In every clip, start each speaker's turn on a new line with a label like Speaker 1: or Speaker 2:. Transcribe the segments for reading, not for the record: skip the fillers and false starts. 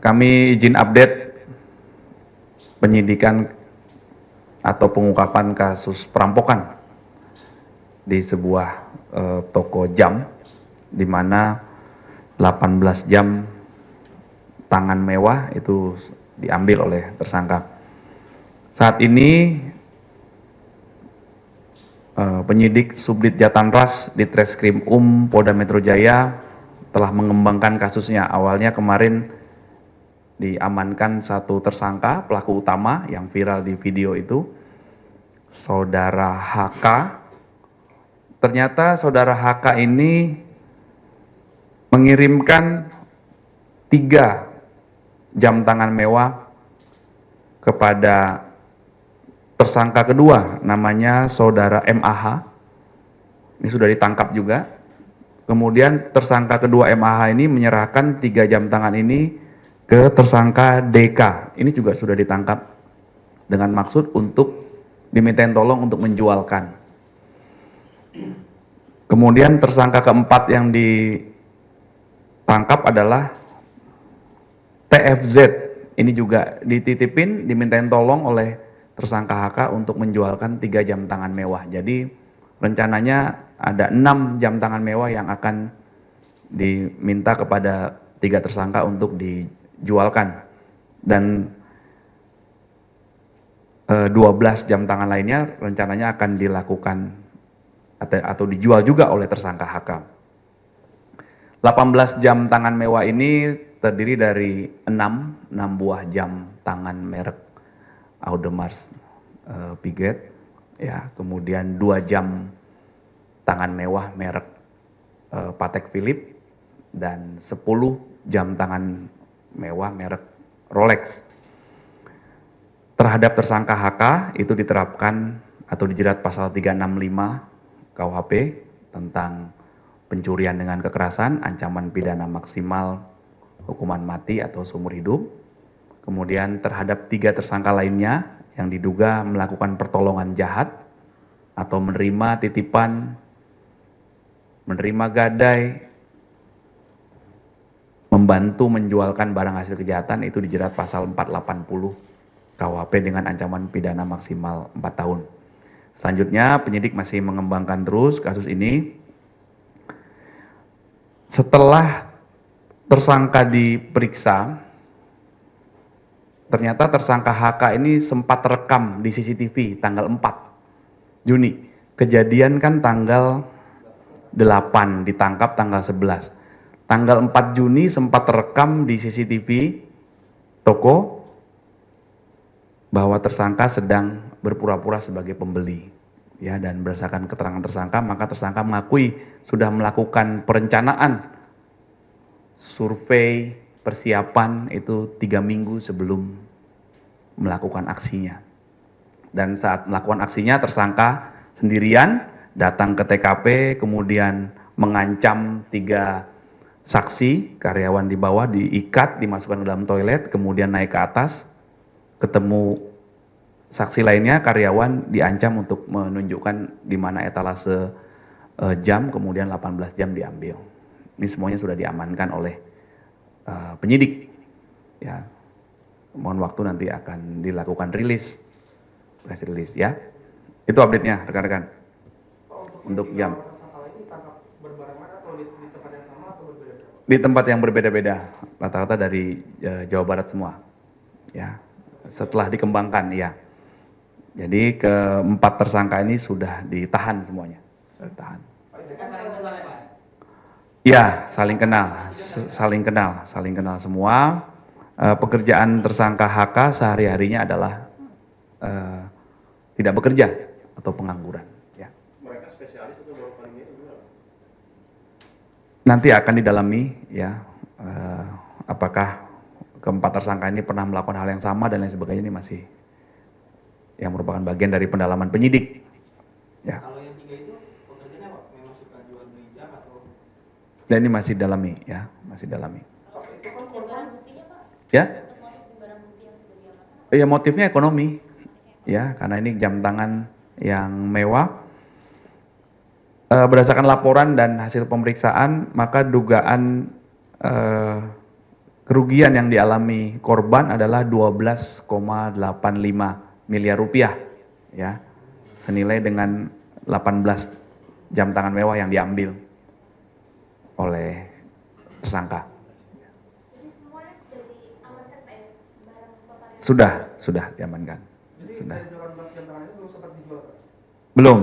Speaker 1: Kami izin update penyidikan atau pengungkapan kasus perampokan di sebuah toko jam, di mana 18 jam tangan mewah itu diambil oleh tersangka. Saat ini penyidik Subdit Jatanras di Treskrim Polda Metro Jaya telah mengembangkan kasusnya. Awalnya kemarin diamankan satu tersangka, pelaku utama yang viral di video itu, Saudara HK. Ternyata Saudara HK ini mengirimkan 3 jam tangan mewah kepada tersangka kedua, namanya Saudara MAH. Ini sudah ditangkap juga. Kemudian tersangka kedua MAH ini menyerahkan 3 jam tangan ini ke tersangka DK. Ini juga sudah ditangkap dengan maksud untuk dimintain tolong untuk menjualkan. Kemudian tersangka keempat yang ditangkap adalah TFZ. Ini juga dititipin, dimintain tolong oleh tersangka HK untuk menjualkan 3 jam tangan mewah. Jadi rencananya ada 6 jam tangan mewah yang akan diminta kepada 3 tersangka untuk dijualkan. Dan 12 jam tangan lainnya rencananya akan dilakukan atau dijual juga oleh tersangka HK. 18 jam tangan mewah ini terdiri dari 6 buah jam tangan merek Audemars Piguet, ya, kemudian 2 jam tangan mewah merek Patek Philippe, dan 10 jam tangan mewah merek Rolex. Terhadap tersangka HK itu diterapkan atau dijerat pasal 365 KUHP tentang pencurian dengan kekerasan, ancaman pidana maksimal hukuman mati atau seumur hidup. Kemudian terhadap 3 tersangka lainnya yang diduga melakukan pertolongan jahat atau menerima titipan, menerima gadai, membantu menjualkan barang hasil kejahatan, itu dijerat pasal 480 KUHP dengan ancaman pidana maksimal 4 tahun. Selanjutnya penyidik masih mengembangkan terus kasus ini. Setelah tersangka diperiksa, ternyata tersangka HK ini sempat rekam di CCTV tanggal 4 Juni. Kejadian kan tanggal 8, ditangkap tanggal 11. Tanggal 4 Juni sempat terekam di CCTV toko bahwa tersangka sedang berpura-pura sebagai pembeli, ya, dan berdasarkan keterangan tersangka, maka tersangka mengakui sudah melakukan perencanaan survei persiapan itu 3 minggu sebelum melakukan aksinya. Dan saat melakukan aksinya tersangka sendirian datang ke TKP, kemudian mengancam 3 saksi, karyawan di bawah diikat, dimasukkan ke dalam toilet, kemudian naik ke atas, ketemu saksi lainnya, karyawan diancam untuk menunjukkan di mana etalase jam, kemudian 18 jam diambil. Ini semuanya sudah diamankan oleh penyidik. Ya, mohon waktu nanti akan dilakukan rilis, press release, ya. Itu update-nya rekan-rekan. Untuk jam. Di tempat yang berbeda-beda, rata-rata dari Jawa Barat semua, ya. Setelah dikembangkan, ya. Jadi keempat tersangka ini sudah ditahan semuanya, sudah ditahan. Ya, saling kenal semua. Pekerjaan tersangka HK sehari-harinya adalah tidak bekerja atau pengangguran. Ya.
Speaker 2: Mereka spesialis atau melakukan ini?
Speaker 1: Nanti akan didalami, ya, apakah keempat tersangka ini pernah melakukan hal yang sama dan lain sebagainya. Ini masih yang merupakan bagian dari pendalaman penyidik. Ya.
Speaker 3: Kalau yang 3 itu pekerjaannya apa? Memang suka jual beli jam atau?
Speaker 1: Dan ini masih dalami, ya, masih dalami.
Speaker 4: Itu kan barang buktinya, Pak?
Speaker 1: Ya?
Speaker 4: Untuk motif barang bukti yang sudah diamankan?
Speaker 1: Ya, motifnya ekonomi, ya, karena ini jam tangan yang mewah. Berdasarkan laporan dan hasil pemeriksaan, maka dugaan kerugian yang dialami korban adalah 12,85 miliar rupiah, ya, senilai dengan 18 jam tangan mewah yang diambil oleh tersangka.
Speaker 4: Jadi semuanya sudah diamankan Pak ya? Barang paparan.
Speaker 1: Sudah diamankan.
Speaker 3: Jadi
Speaker 1: Sudah.
Speaker 3: dari 18 jam tangan itu belum sempat dijual, Pak?
Speaker 1: Belum.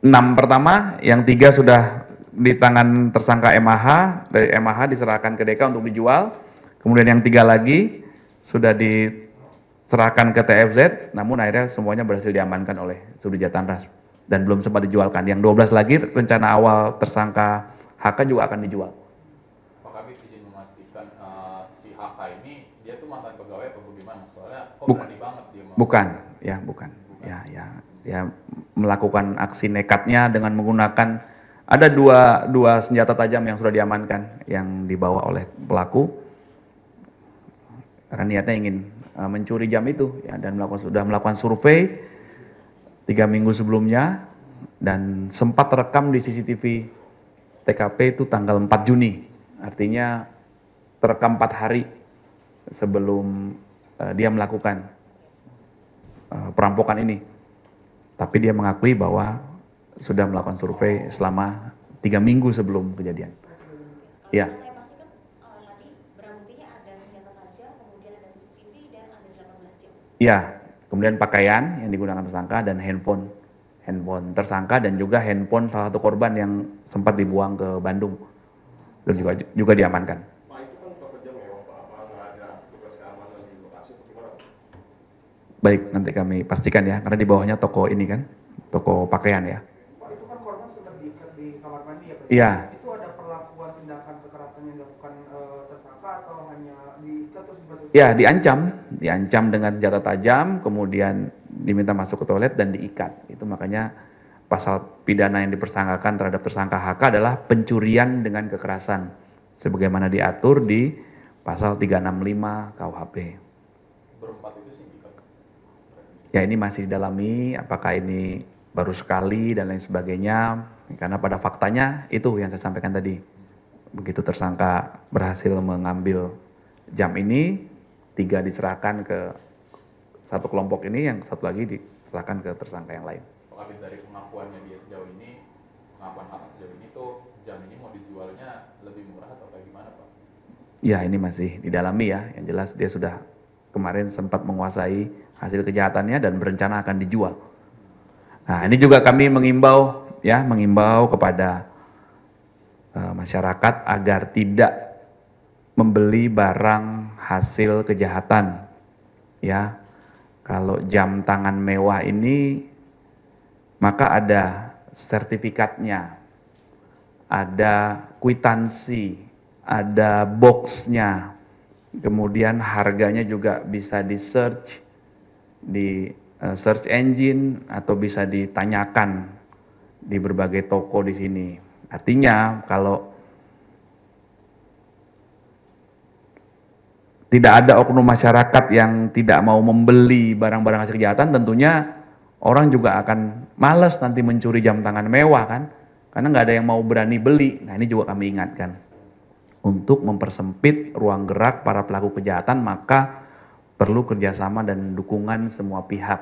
Speaker 1: 6 pertama, yang 3 sudah di tangan tersangka MAH, dari MAH diserahkan ke DK untuk dijual. Kemudian yang 3 lagi sudah diserahkan ke TFZ, namun akhirnya semuanya berhasil diamankan oleh Subdit Jatanras dan belum sempat dijualkan. Yang 12 lagi rencana awal tersangka HK juga akan dijual.
Speaker 5: Pak Kabit izin memastikan si HK ini dia tuh mantan pegawai atau bagaimana? Soalnya kok
Speaker 1: Buk-
Speaker 5: berani banget dia mau.
Speaker 1: Bukan. Ya, melakukan aksi nekatnya dengan menggunakan ada dua senjata tajam yang sudah diamankan yang dibawa oleh pelaku karena niatnya ingin mencuri jam itu, ya, dan sudah melakukan survei 3 minggu sebelumnya dan sempat terekam di CCTV TKP itu tanggal 4 Juni, artinya terekam 4 hari sebelum dia melakukan perampokan ini. Tapi dia mengakui bahwa sudah melakukan survei selama 3 minggu sebelum kejadian.
Speaker 4: Kalau
Speaker 1: Ya.
Speaker 4: bisa saya pastikan tadi barang buktinya ada senjata tajam, kemudian ada CCTV dan ada 18 jam.
Speaker 1: Iya, kemudian pakaian yang digunakan tersangka dan handphone tersangka dan juga handphone salah satu korban yang sempat dibuang ke Bandung dan juga diamankan.
Speaker 2: Pak, itu kan toko jam mewah, Pak. Apa nggak ada tugas keamanan di lokasi atau gimana, Pak?
Speaker 1: Baik, nanti kami pastikan ya, karena di bawahnya toko ini kan, toko pakaian ya.
Speaker 3: Pak, itu kan korban sempat diikat di kamar mandi ya, Pak?
Speaker 1: Iya.
Speaker 3: Itu ada perlakuan tindakan kekerasan yang dilakukan tersangka atau hanya diikat terus dibasuh?
Speaker 1: Ya, diancam dengan senjata tajam, kemudian diminta masuk ke toilet dan diikat. Itu makanya pasal pidana yang dipersangkakan terhadap tersangka HK adalah pencurian dengan kekerasan, sebagaimana diatur di pasal 365 KUHP.
Speaker 5: Berempat itu sindikat.
Speaker 1: Ya, ini masih didalami apakah ini baru sekali dan lain sebagainya, karena pada faktanya itu yang saya sampaikan tadi. Begitu tersangka berhasil mengambil jam ini, 3 diserahkan ke satu kelompok ini, yang satu lagi diserahkan ke tersangka yang lain.
Speaker 5: Pak Kabit, dari pengakuannya dia sejauh ini, pengakuan HK sejauh ini tuh jam ini mau dijualnya lebih murah atau kayak gimana, Pak?
Speaker 1: Ya, ini masih didalami ya. Yang jelas dia sudah kemarin sempat menguasai hasil kejahatannya dan berencana akan dijual. Nah, ini juga kami mengimbau kepada masyarakat agar tidak membeli barang hasil kejahatan. Ya, kalau jam tangan mewah ini maka ada sertifikatnya, ada kwitansi, ada boxnya, kemudian harganya juga bisa di search di search engine atau bisa ditanyakan di berbagai toko di sini. Artinya kalau tidak ada oknum masyarakat yang tidak mau membeli barang-barang hasil kejahatan, tentunya orang juga akan malas nanti mencuri jam tangan mewah kan, karena nggak ada yang mau berani beli. Nah, ini juga kami ingatkan untuk mempersempit ruang gerak para pelaku kejahatan, maka perlu kerjasama dan dukungan semua pihak.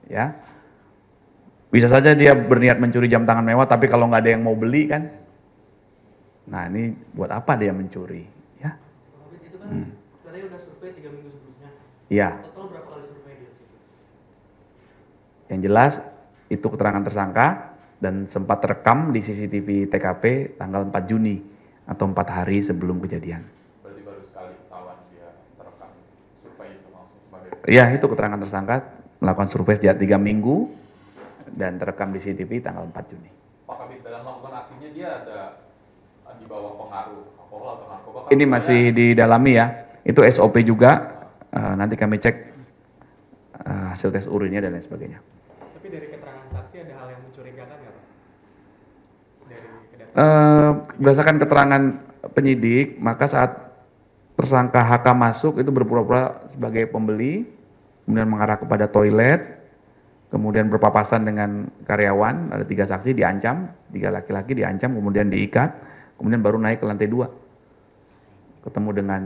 Speaker 1: Ya, bisa saja dia berniat mencuri jam tangan mewah, tapi kalau nggak ada yang mau beli kan, nah ini buat apa dia mencuri? Ya,
Speaker 3: Pak Kabit, itu kan tadi udah survei 3 minggu sebelumnya.
Speaker 1: ya.
Speaker 3: Total berapa kali survei dia di situ?
Speaker 1: Yang jelas itu keterangan tersangka dan sempat terekam di CCTV TKP tanggal 4 Juni atau 4 hari sebelum kejadian.
Speaker 5: Berarti baru sekali ketahuan dia terekam survei itu langsung sebagai.
Speaker 1: Ya, itu keterangan tersangka melakukan survei sejak 3 minggu dan terekam di CCTV tanggal 4 Juni.
Speaker 5: Pak Kabit, dalam melakukan aksinya dia ada di bawah pengaruh alkohol atau narkoba?
Speaker 1: Ini masih didalami ya. Itu SOP juga. Nanti kami cek hasil tes urinnya dan lain sebagainya.
Speaker 6: Tapi dari keterangan saksi ada hal yang mencurigakan nggak, Pak? Dari kedatangan.
Speaker 1: Berdasarkan keterangan penyidik, maka saat tersangka HK masuk itu berpura-pura sebagai pembeli, kemudian mengarah kepada toilet, kemudian berpapasan dengan karyawan, ada 3 saksi diancam, 3 laki-laki diancam, kemudian diikat, kemudian baru naik ke lantai 2, ketemu dengan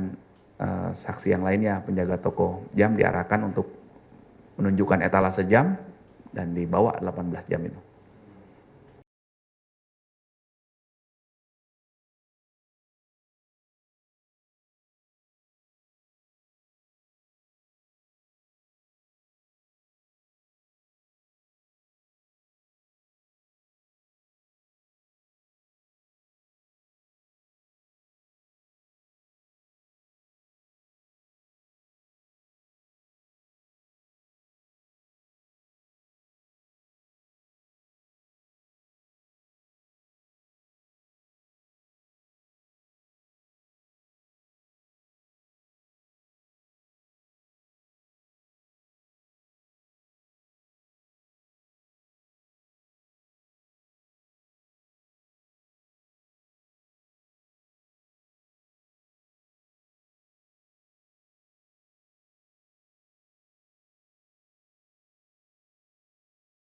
Speaker 1: saksi yang lainnya, penjaga toko jam diarahkan untuk menunjukkan etalase jam dan dibawa 18 jam itu.